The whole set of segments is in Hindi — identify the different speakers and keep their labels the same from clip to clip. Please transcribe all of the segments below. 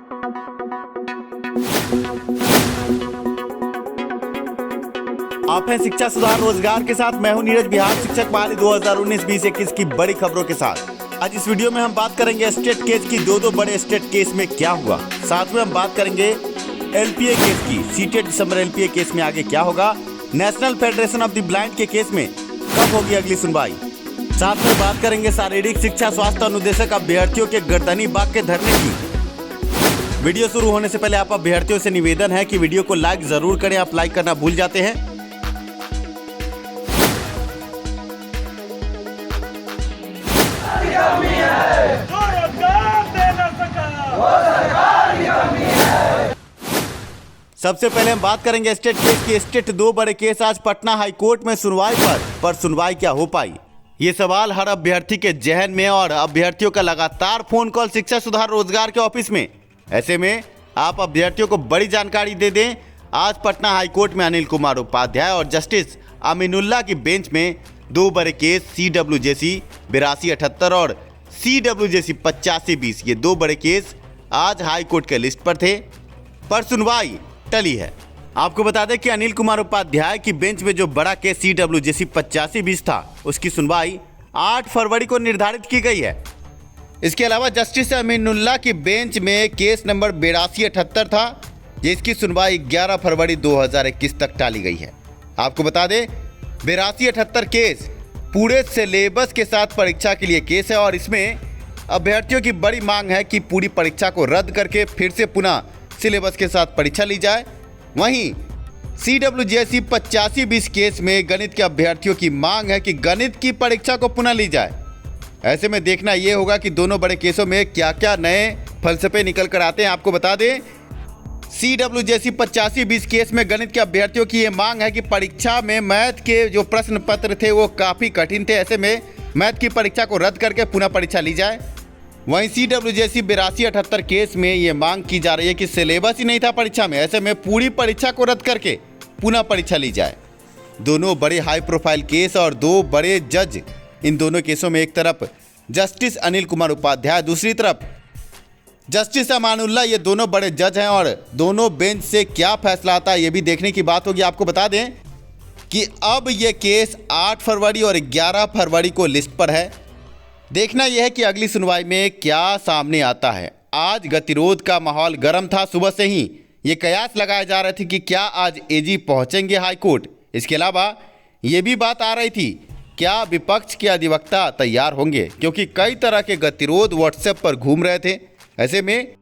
Speaker 1: आप हैं शिक्षा सुधार रोजगार के साथ। मैं हूं नीरज, बिहार शिक्षक बहाली 2019-2021 की बड़ी खबरों के साथ। आज इस वीडियो में हम बात करेंगे स्टेट केस की। दो बड़े स्टेट केस में क्या हुआ। साथ में हम बात करेंगे एलपीए केस की। सीटेट दिसंबर एलपीए केस में आगे क्या होगा। National federation of the blind के केस में कब होगी अगली सुनवाई। साथ में बात करेंगे शारीरिक शिक्षा स्वास्थ्य अनुदेशक अभ्यर्थियों के गर्दनी बाग के धरने की। वीडियो शुरू होने से पहले आप अभ्यर्थियों से निवेदन है कि वीडियो को लाइक जरूर करें। आप लाइक करना भूल जाते हैं। सबसे पहले हम बात करेंगे स्टेट केस की। स्टेट दो बड़े केस आज पटना हाई कोर्ट में सुनवाई पर सुनवाई क्या हो पाई, ये सवाल हर अभ्यर्थी के जहन में और अभ्यर्थियों का लगातार फोन कॉल शिक्षा सुधार रोजगार के ऑफिस में। ऐसे में आप अभ्यर्थियों को बड़ी जानकारी दे दें। आज पटना हाई कोर्ट में अनिल कुमार उपाध्याय और जस्टिस अमीनुल्लाह की बेंच में दो बड़े केस CWJC 8278 और CWJC 8520, ये दो बड़े केस आज हाई कोर्ट के लिस्ट पर थे, पर सुनवाई टली है। आपको बता दें कि अनिल कुमार उपाध्याय की बेंच में जो बड़ा केस CWJC 8520 था, उसकी सुनवाई 8 फरवरी को निर्धारित की गई है। इसके अलावा जस्टिस अमीनुल्लाह की बेंच में केस नंबर 8278 था, जिसकी सुनवाई 11 फरवरी 2021 तक टाली गई है। आपको बता दें 8278 केस पूरे सिलेबस के साथ परीक्षा के लिए केस है और इसमें अभ्यर्थियों की बड़ी मांग है कि पूरी परीक्षा को रद्द करके फिर से पुनः सिलेबस के साथ परीक्षा ली जाए। वहीं CWJC 8520 केस में गणित के अभ्यर्थियों की मांग है कि गणित की परीक्षा को पुनः ली जाए। ऐसे में देखना यह होगा कि दोनों बड़े केसों में क्या क्या नए फलसफे निकल कर आते हैं। आपको बता दें CWJC 8520 केस में गणित के अभ्यर्थियों की ये मांग है कि परीक्षा में मैथ के जो प्रश्न पत्र थे वो काफ़ी कठिन थे। ऐसे में मैथ की परीक्षा को रद्द करके पुनः परीक्षा ली जाए। वहीं CWJC 8278 केस में ये मांग की जा रही है कि सिलेबस ही नहीं था परीक्षा में, ऐसे में पूरी परीक्षा को रद्द करके पुनः परीक्षा ली जाए। दोनों बड़े हाई प्रोफाइल केस और दो बड़े जज। इन दोनों केसों में एक तरफ जस्टिस अनिल कुमार उपाध्याय, दूसरी तरफ जस्टिस अमानुल्लाह, ये दोनों बड़े जज हैं और दोनों बेंच से क्या फैसला आता है ये भी देखने की बात होगी। आपको बता दें कि अब ये केस 8 फरवरी और 11 फरवरी को लिस्ट पर है। देखना यह है कि अगली सुनवाई में क्या सामने आता है। आज गतिरोध का माहौल गर्म था। सुबह से ही ये कयास लगाए जा रहे थे कि क्या आज AG पहुंचेंगे हाई कोर्ट। इसके अलावा ये भी बात आ रही थी क्या विपक्ष के अधिवक्ता तैयार होंगे, क्योंकि कई तरह के गतिरोध व्हाट्सएप पर घूम रहे थे। ऐसे में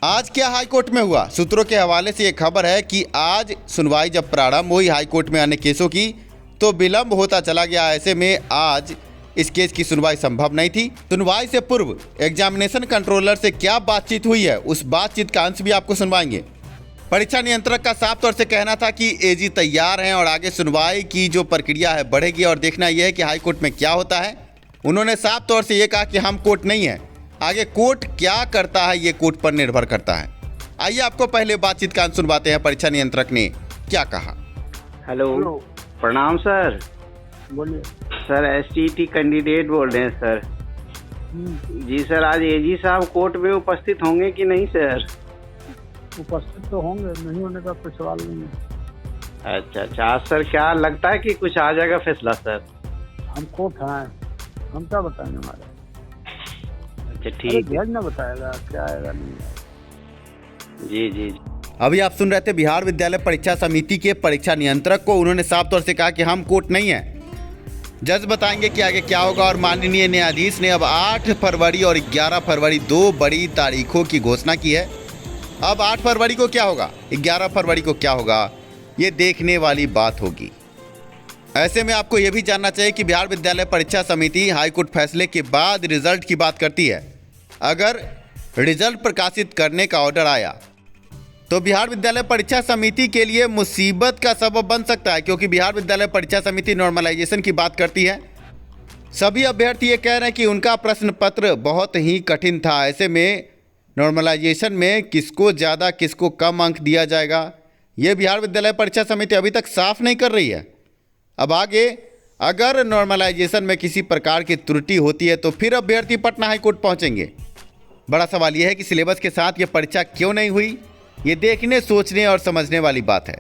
Speaker 1: आज क्या हाई कोर्ट में हुआ, सूत्रों के हवाले से ये खबर है कि आज सुनवाई जब प्रारंभ हुई हाई कोर्ट में अन्य केसों की, तो विलंब होता चला गया। ऐसे में आज इस केस की सुनवाई संभव नहीं थी। सुनवाई से पूर्व एग्जामिनेशन कंट्रोलर से क्या बातचीत हुई है, उस बातचीत का अंश भी आपको सुनवाएंगे। परीक्षा नियंत्रक का साफ तौर से कहना था कि AG तैयार हैं और आगे सुनवाई की जो प्रक्रिया है बढ़ेगी और देखना यह है कि हाई कोर्ट में क्या होता है। उन्होंने साफ तौर से ये कहा कि हम कोर्ट नहीं है, आगे कोर्ट क्या करता है ये कोर्ट पर निर्भर करता है। आइए आपको पहले बातचीत का अंश सुनवाते हैं, परीक्षा नियंत्रक ने क्या कहा।
Speaker 2: हेलो, प्रणाम सर।
Speaker 3: बोलिए
Speaker 2: सर STT कैंडिडेट बोल रहे हैं सर। जी सर, आज AG साहब कोर्ट में उपस्थित होंगे कि नहीं सर?
Speaker 3: उपस्थित तो होंगे, नहीं होने का कोई सवाल नहीं है।
Speaker 2: अच्छा आज सर क्या लगता है कि कुछ आ जाएगा फैसला सर?
Speaker 3: हम कोर्ट हैं, हम क्या बताएंगे हमारे।
Speaker 2: अच्छा ठीक है,
Speaker 3: जज ना बताएगा क्या आएगा नहीं आएगा।
Speaker 2: जी।
Speaker 1: अभी आप सुन रहे थे बिहार विद्यालय परीक्षा समिति के परीक्षा नियंत्रक को। उन्होंने साफ तौर से कहा कि हम कोर्ट नहीं है, जज बताएंगे कि आगे क्या होगा। और माननीय न्यायाधीश ने अब 8 फरवरी और 11 फरवरी दो बड़ी तारीखों की घोषणा की है। अब 8 फरवरी को क्या होगा, 11 फरवरी को क्या होगा, ये देखने वाली बात होगी। ऐसे में आपको यह भी जानना चाहिए कि बिहार विद्यालय परीक्षा समिति हाईकोर्ट फैसले के बाद रिजल्ट की बात करती है। अगर रिजल्ट प्रकाशित करने का ऑर्डर आया तो बिहार विद्यालय परीक्षा समिति के लिए मुसीबत का सबब बन सकता है, क्योंकि बिहार विद्यालय परीक्षा समिति नॉर्मलाइजेशन की बात करती है। सभी अभ्यर्थी ये कह रहे हैं कि उनका प्रश्न पत्र बहुत ही कठिन था। ऐसे में नॉर्मलाइजेशन में किसको ज़्यादा किसको कम अंक दिया जाएगा, ये बिहार विद्यालय परीक्षा समिति अभी तक साफ नहीं कर रही है। अब आगे अगर नॉर्मलाइजेशन में किसी प्रकार की त्रुटि होती है तो फिर अभ्यर्थी पटना हाईकोर्ट पहुंचेंगे। बड़ा सवाल यह है कि सिलेबस के साथ ये परीक्षा क्यों नहीं हुई। ये देखने, सोचने और समझने वाली बात है।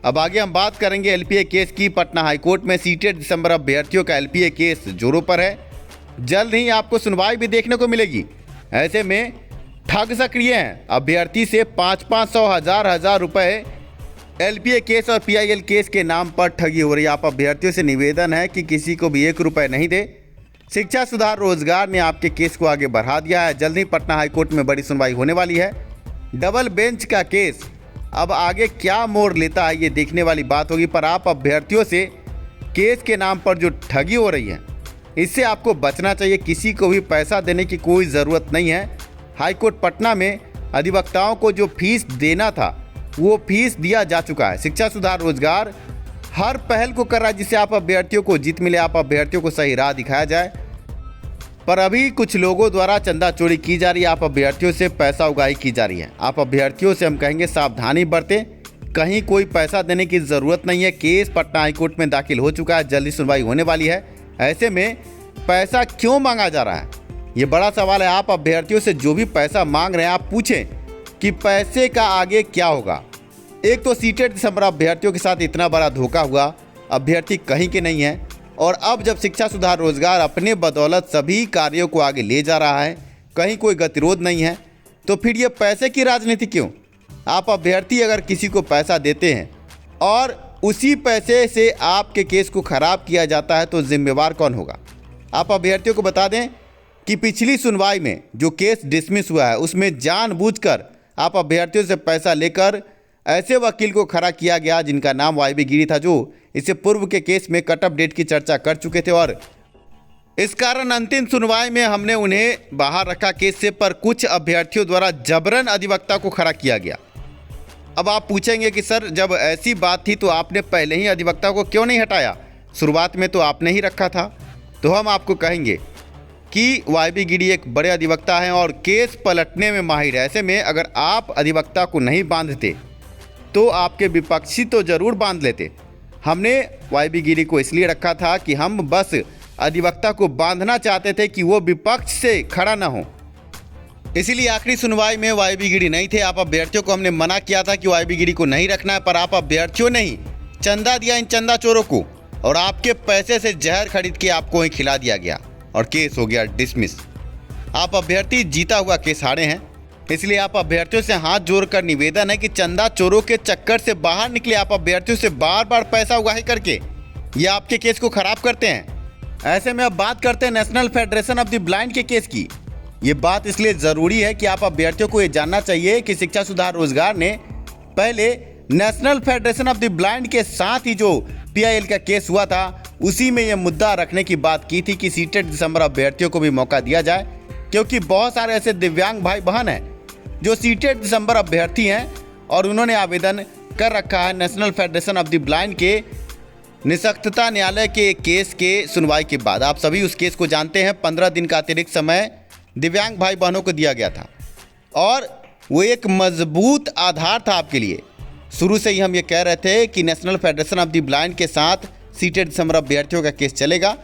Speaker 1: अब आगे हम बात करेंगे एलपीए केस की। पटना हाईकोर्ट में सीटेट दिसंबर अभ्यर्थियों का एलपीए केस जोरों पर है। जल्द ही आपको सुनवाई भी देखने को मिलेगी। ऐसे में ठग सक्रिय हैं। अभ्यर्थी से 500 हजार रुपए एलपीए केस और पीआईएल केस के नाम पर ठगी हो रही है। आप अभ्यर्थियों से निवेदन है कि किसी को भी 1 रुपये नहीं दे। शिक्षा सुधार रोजगार ने आपके केस को आगे बढ़ा दिया है। जल्द ही पटना हाईकोर्ट में बड़ी सुनवाई होने वाली है। डबल बेंच का केस अब आगे क्या मोड़ लेता है, ये देखने वाली बात होगी। पर आप अभ्यर्थियों से केस के नाम पर जो ठगी हो रही है, इससे आपको बचना चाहिए। किसी को भी पैसा देने की कोई ज़रूरत नहीं है। हाईकोर्ट पटना में अधिवक्ताओं को जो फीस देना था, वो फीस दिया जा चुका है। शिक्षा सुधार रोजगार हर पहल को कर रहा है जिससे आप अभ्यर्थियों को जीत मिले, आप अभ्यर्थियों को सही राह दिखाया जाए। पर अभी कुछ लोगों द्वारा चंदा चोरी की जा रही है। आप अभ्यर्थियों से पैसा उगाही की जा रही है। आप अभ्यर्थियों से हम कहेंगे सावधानी बरतें। कहीं कोई पैसा देने की ज़रूरत नहीं है। केस पटना हाईकोर्ट में दाखिल हो चुका है। जल्दी सुनवाई होने वाली है। ऐसे में पैसा क्यों मांगा जा रहा है, ये बड़ा सवाल है। आप अभ्यर्थियों से जो भी पैसा मांग रहे हैं, आप पूछें कि पैसे का आगे क्या होगा। एक तो सीटेट दिसंबर अभ्यर्थियों के साथ इतना बड़ा धोखा हुआ, अभ्यर्थी कहीं के नहीं है। और अब जब शिक्षा सुधार रोजगार अपने बदौलत सभी कार्यों को आगे ले जा रहा है, कहीं कोई गतिरोध नहीं है, तो फिर ये पैसे की राजनीति क्यों। आप अभ्यर्थी अगर किसी को पैसा देते हैं और उसी पैसे से आपके केस को खराब किया जाता है, तो जिम्मेवार कौन होगा। आप अभ्यर्थियों को बता दें कि पिछली सुनवाई में जो केस डिसमिस हुआ है, उसमें जानबूझकर आप अभ्यर्थियों से पैसा लेकर ऐसे वकील को खड़ा किया गया जिनका नाम वाईबी गिरी था, जो इससे पूर्व के केस में कट ऑफ डेट की चर्चा कर चुके थे। और इस कारण अंतिम सुनवाई में हमने उन्हें बाहर रखा केस से। पर कुछ अभ्यर्थियों द्वारा जबरन अधिवक्ता को खड़ा किया गया। अब आप पूछेंगे कि सर, जब ऐसी बात थी तो आपने पहले ही अधिवक्ता को क्यों नहीं हटाया, शुरुआत में तो आपने ही रखा था। तो हम आपको कहेंगे कि वाईबी गिरी एक बड़े अधिवक्ता हैं और केस पलटने में माहिर है। ऐसे में अगर आप अधिवक्ता को नहीं बांधते तो आपके विपक्षी तो जरूर बांध लेते। हमने वाईबी गिरी को इसलिए रखा था कि हम बस अधिवक्ता को बांधना चाहते थे कि वो विपक्ष से खड़ा ना हो। इसीलिए आखिरी सुनवाई में वाईबी गिरी नहीं थे। आप अभ्यर्थियों को हमने मना किया था कि वाईबी गिरी को नहीं रखना है, पर आप अभ्यर्थियों ने ही चंदा दिया इन चंदा चोरों को और आपके पैसे से जहर खरीद के आपको ही खिला दिया गया और केस हो गया डिसमिस। आप अभ्यर्थी जीता हुआ केस हारे हैं। इसलिए आप अभ्यर्थियों से हाथ जोड़कर निवेदन है कि चंदा चोरों के चक्कर से बाहर निकले। आप अभ्यर्थियों से बार बार पैसा उगाही करके ये आपके केस को खराब करते हैं। ऐसे में अब बात करते हैं national federation of the blind के केस की। ये बात इसलिए ज़रूरी है कि आप अभ्यर्थियों को ये जानना चाहिए कि शिक्षा सुधार रोजगार ने पहले national federation of the blind के साथ ही जो पीआईएल का केस हुआ था, उसी में यह मुद्दा रखने की बात की थी कि सीटेट दिसंबर अभ्यर्थियों को भी मौका दिया जाए, क्योंकि बहुत सारे ऐसे दिव्यांग भाई बहन हैं जो सीटेट दिसंबर अभ्यर्थी हैं और उन्होंने आवेदन कर रखा है national federation of the blind के निःशक्तता न्यायालय के केस के सुनवाई के बाद। आप सभी उस केस को जानते हैं। 15 दिन का अतिरिक्त समय दिव्यांग भाई बहनों को दिया गया था और वो एक मजबूत आधार था आपके लिए। शुरू से ही हम ये कह रहे थे कि national federation of the blind के साथ सीटेट दिसंबर अभ्यर्थियों का केस चलेगा,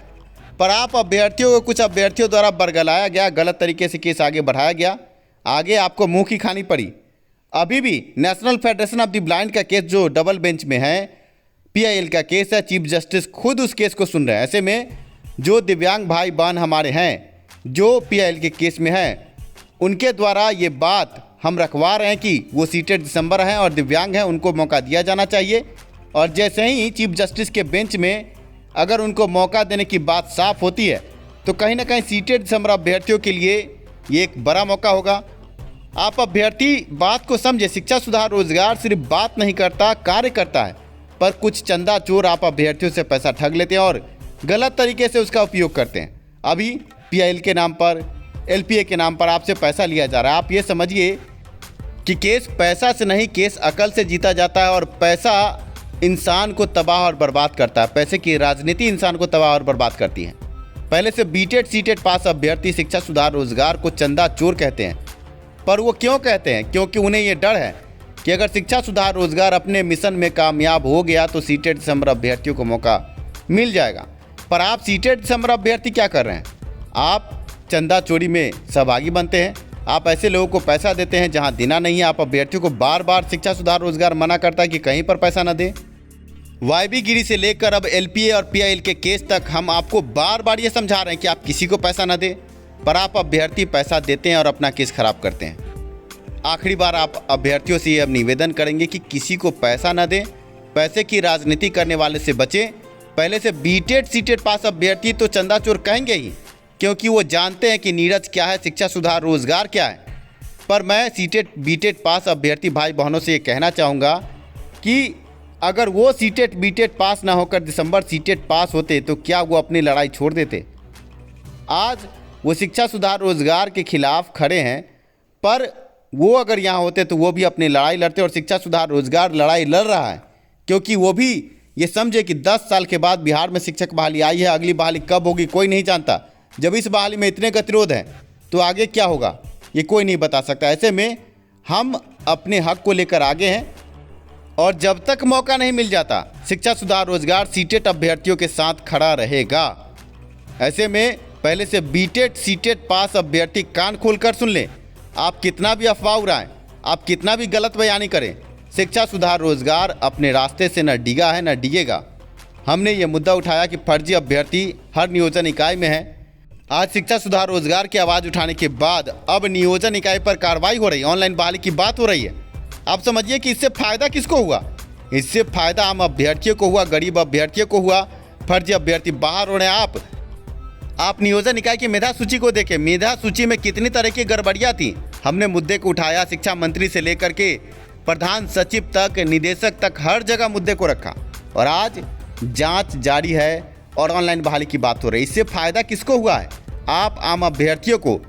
Speaker 1: पर आप अभ्यर्थियों को कुछ अभ्यर्थियों द्वारा बरगलाया गया, गलत तरीके से केस आगे बढ़ाया गया, आगे आपको मुंह की खानी पड़ी। अभी भी national federation of the blind का केस जो डबल बेंच में है, पीआईएल का केस है, चीफ जस्टिस खुद उस केस को सुन रहे हैं। ऐसे में जो दिव्यांग भाई बहन हमारे हैं जो पीआईएल के केस में हैं, उनके द्वारा ये बात हम रखवा रहे हैं कि वो सीटेट दिसंबर हैं और दिव्यांग हैं, उनको मौका दिया जाना चाहिए। और जैसे ही चीफ जस्टिस के बेंच में अगर उनको मौका देने की बात साफ होती है, तो कहीं ना कहीं सीटेट दिसंबर अभ्यर्थियों के लिए ये एक बड़ा मौका होगा। आप अभ्यर्थी बात को समझे। शिक्षा सुधार रोजगार सिर्फ बात नहीं करता, कार्य करता है। पर कुछ चंदा चोर आप अभ्यर्थियों से पैसा ठग लेते हैं और गलत तरीके से उसका उपयोग करते हैं। अभी पीआईएल के नाम पर, एलपीए के नाम पर आपसे पैसा लिया जा रहा है। आप ये समझिए कि केस पैसा से नहीं, केस अकल से जीता जाता है और पैसा इंसान को तबाह और बर्बाद करता है। पैसे की राजनीति इंसान को तबाह और बर्बाद करती है। पहले से बीटेड सीटेड पास अभ्यर्थी शिक्षा सुधार रोजगार को चंदा चोर कहते हैं। पर वो क्यों कहते हैं? क्योंकि उन्हें ये डर है कि अगर शिक्षा सुधार रोजगार अपने मिशन में कामयाब हो गया तो सीटेड दिसंबर अभ्यर्थियों को मौका मिल जाएगा। पर आप सीटेड दिसंबर अभ्यर्थी क्या कर रहे हैं? आप चंदा चोरी में सहभागी बनते हैं। आप ऐसे लोगों को पैसा देते हैं जहां देना नहीं है। आप अभ्यर्थियों को बार बार शिक्षा सुधार रोजगार मना करता है कि कहीं पर पैसा न दें। वाईबी गिरी से लेकर अब एलपीए और पीआईएल के केस तक हम आपको बार बार ये समझा रहे हैं कि आप किसी को पैसा न दें, पर आप अभ्यर्थी पैसा देते हैं और अपना केस खराब करते हैं। आखिरी बार आप अभ्यर्थियों से अब निवेदन करेंगे कि किसी को पैसा न दें, पैसे की राजनीति करने वाले से बचें। पहले से बीटेड सीटेड पास अभ्यर्थी तो चंदा चोर कहेंगे ही, क्योंकि वो जानते हैं कि नीरज क्या है, शिक्षा सुधार रोजगार क्या है। पर मैं सीटेड बीटेड पास अभ्यर्थी भाई बहनों से ये कहना चाहूँगा कि अगर वो सीटेड बीटेड पास ना होकर दिसंबर सीटेड पास होते तो क्या वो अपनी लड़ाई छोड़ देते? आज वो शिक्षा सुधार रोजगार के खिलाफ खड़े हैं, पर वो अगर यहाँ होते तो वो भी अपनी लड़ाई लड़ते। और शिक्षा सुधार रोजगार लड़ाई लड़ रहा है क्योंकि वो भी ये समझे कि 10 साल के बाद बिहार में शिक्षक बहाली आई है। अगली बहाली कब होगी कोई नहीं जानता। जब इस बहाली में इतने गतिरोध हैं तो आगे क्या होगा ये कोई नहीं बता सकता। ऐसे में हम अपने हक को लेकर आगे हैं और जब तक मौका नहीं मिल जाता शिक्षा सुधार रोजगार सीटेड अभ्यर्थियों के साथ खड़ा रहेगा। ऐसे में पहले से बीटेड सीटेड पास अभ्यर्थी कान खोलकर सुन लें। आप कितना भी अफवाह उड़ाएं, आप कितना भी गलत बयानी करें, शिक्षा सुधार रोजगार अपने रास्ते से न डिगा है न डिगेगा। हमने ये मुद्दा उठाया कि फर्जी अभ्यर्थी हर नियोजन इकाई में है। आज शिक्षा सुधार रोजगार की आवाज़ उठाने के बाद अब नियोजन इकाई पर कार्रवाई हो रही है, ऑनलाइन बहाली की बात हो रही है। आप समझिए कि इससे फ़ायदा किसको हुआ? इससे फ़ायदा आम अभ्यर्थियों को हुआ, गरीब अभ्यर्थियों को हुआ। फर्जी अभ्यर्थी बाहर हो रहे हैं। आप नियोजन इकाई की मेधा सूची को देखें, मेधा सूची में कितनी तरह की गड़बड़ियाँ थी। हमने मुद्दे को उठाया, शिक्षा मंत्री से लेकर के प्रधान सचिव तक, निदेशक तक, हर जगह मुद्दे को रखा और आज जांच जारी है और ऑनलाइन बहाली की बात हो रही है। इससे फ़ायदा किसको हुआ है? आप आम अभ्यर्थियों को।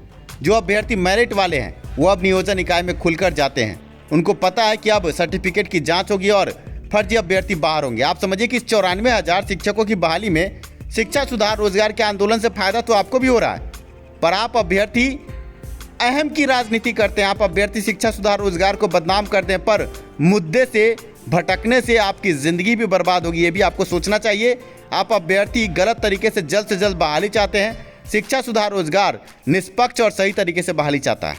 Speaker 1: जो अभ्यर्थी मेरिट वाले हैं वो अब नियोजन इकाई में खुलकर जाते हैं। उनको पता है कि अब सर्टिफिकेट की जाँच होगी और फर्जी अभ्यर्थी बाहर होंगे। आप समझिए कि इस 94,000 शिक्षकों की बहाली में शिक्षा सुधार रोजगार के आंदोलन से फायदा तो आपको भी हो रहा है, पर आप अभ्यर्थी अहम की राजनीति करते हैं। आप अभ्यर्थी शिक्षा सुधार रोजगार को बदनाम करते हैं, पर मुद्दे से भटकने से आपकी ज़िंदगी भी बर्बाद होगी। ये भी आपको सोचना चाहिए। आप अभ्यर्थी गलत तरीके से जल्द बहाली चाहते हैं। शिक्षा सुधार रोजगार निष्पक्ष और सही तरीके से बहाली चाहता है।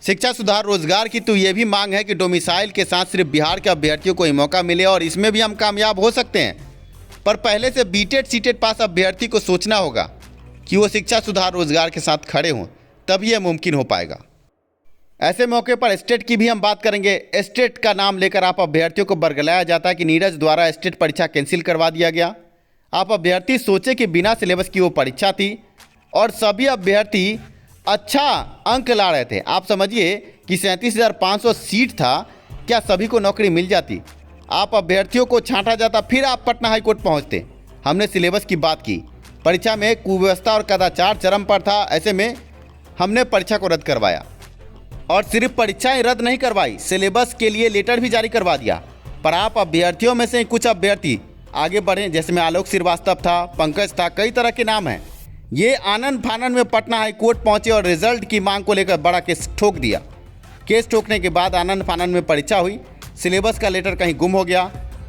Speaker 1: शिक्षा सुधार रोजगार की तो ये भी मांग है कि डोमिसाइल के साथ सिर्फ बिहार के अभ्यर्थियों को ही मौका मिले और इसमें भी हम कामयाब हो सकते हैं। पर पहले से बीटेड सीटेड पास अभ्यर्थी को सोचना होगा कि वो शिक्षा सुधार रोजगार के साथ खड़े हों, तभी यह मुमकिन हो पाएगा। ऐसे मौके पर स्टेट की भी हम बात करेंगे। स्टेट का नाम लेकर आप अभ्यर्थियों को बरगलाया जाता है कि नीरज द्वारा स्टेट परीक्षा कैंसिल करवा दिया गया। आप अभ्यर्थी सोचे कि बिना सिलेबस की वो परीक्षा थी और सभी अभ्यर्थी अच्छा अंक ला रहे थे। आप समझिए कि 37,500 सीट था, क्या सभी को नौकरी मिल जाती? आप अभ्यर्थियों को छांटा जाता, फिर आप पटना हाईकोर्ट पहुंचते। हमने सिलेबस की बात की। परीक्षा में कुव्यवस्था और कदाचार चरम पर था। ऐसे में हमने परीक्षा को रद्द करवाया और सिर्फ परीक्षाएं रद्द नहीं करवाई, सिलेबस के लिए लेटर भी जारी करवा दिया। पर आप अभ्यर्थियों में से कुछ अभ्यर्थी आगे बढ़े, जैसे में आलोक श्रीवास्तव था, पंकज था, कई तरह के नाम हैं। ये आनंद फानन में पटना हाईकोर्ट पहुंचे और रिजल्ट की मांग को लेकर बड़ा केस ठोक दिया। केस ठोकने के बाद आनंद फानन में परीक्षा हुई, सिलेबस का लेटर कहीं गुम हो गया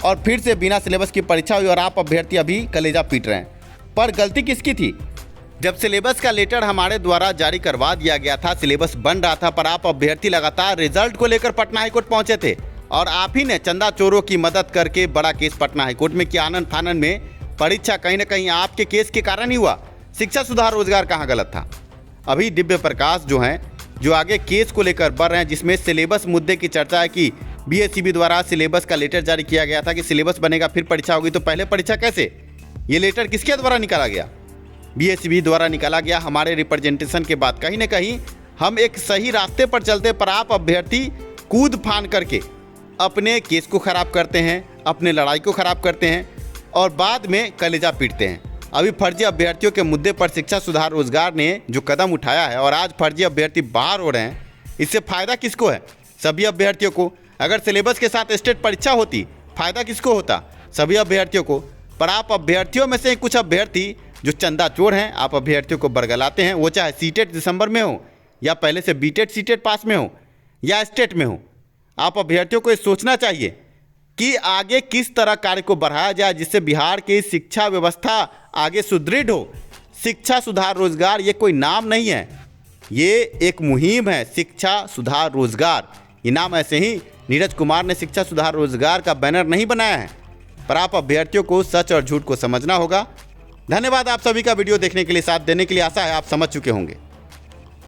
Speaker 1: और फिर से बिना सिलेबस की परीक्षा हुई और आप अभ्यर्थी अभी कलेजा पीट रहे हैं। पर गलती किसकी थी? जब सिलेबस का लेटर हमारे द्वारा जारी करवा दिया गया था, सिलेबस बन रहा था, पर आप अभ्यर्थी लगातार रिजल्ट को लेकर पटना हाईकोर्ट पहुंचे थे और आप ही ने चंदा चोरों की मदद करके बड़ा केस पटना हाईकोर्ट में किया। आनंद फानन में परीक्षा कहीं ना कहीं आपके केस के कारण ही हुआ। शिक्षा सुधार रोजगार कहाँ गलत था? अभी दिव्य प्रकाश जो हैं, जो आगे केस को लेकर बढ़ रहे हैं, जिसमें सिलेबस मुद्दे की चर्चा है कि बीएसईबी द्वारा सिलेबस का लेटर जारी किया गया था कि सिलेबस बनेगा फिर परीक्षा होगी, तो पहले परीक्षा कैसे? ये लेटर किसके द्वारा निकाला गया? बीएसईबी द्वारा निकाला गया, हमारे रिप्रेजेंटेशन के बाद। कहीं ना कहीं हम एक सही रास्ते पर चलते, पर आप अभ्यर्थी कूद फान करके अपने केस को खराब करते हैं, अपने लड़ाई को खराब करते हैं और बाद में कलेजा पीटते हैं। अभी फर्जी अभ्यर्थियों के मुद्दे पर शिक्षा सुधार रोजगार ने जो कदम उठाया है और आज फर्जी अभ्यर्थी बाहर हो रहे हैं, इससे फ़ायदा किसको है? सभी अभ्यर्थियों को। अगर सिलेबस के साथ स्टेट परीक्षा होती, फ़ायदा किसको होता? सभी अभ्यर्थियों को। पर आप अभ्यर्थियों में से कुछ अभ्यर्थी जो चंदा चोर हैं, आप अभ्यर्थियों को बरगलाते हैं, वो चाहे सीटेट दिसंबर में हो या पहले से बीटेट सीटेट पास में हो या स्टेट में हो। आप अभ्यर्थियों को ये सोचना चाहिए कि आगे किस तरह कार्य को बढ़ाया जाए जिससे बिहार की शिक्षा व्यवस्था आगे सुदृढ़ हो। शिक्षा सुधार रोजगार ये कोई नाम नहीं है, ये एक मुहिम है, शिक्षा सुधार रोजगार। ये नाम ऐसे ही नीरज कुमार ने शिक्षा सुधार रोजगार का बैनर नहीं बनाया है, पर आप अभ्यर्थियों को सच और झूठ को समझना होगा। धन्यवाद आप सभी का वीडियो देखने के लिए, साथ देने के लिए। आशा है आप समझ चुके होंगे।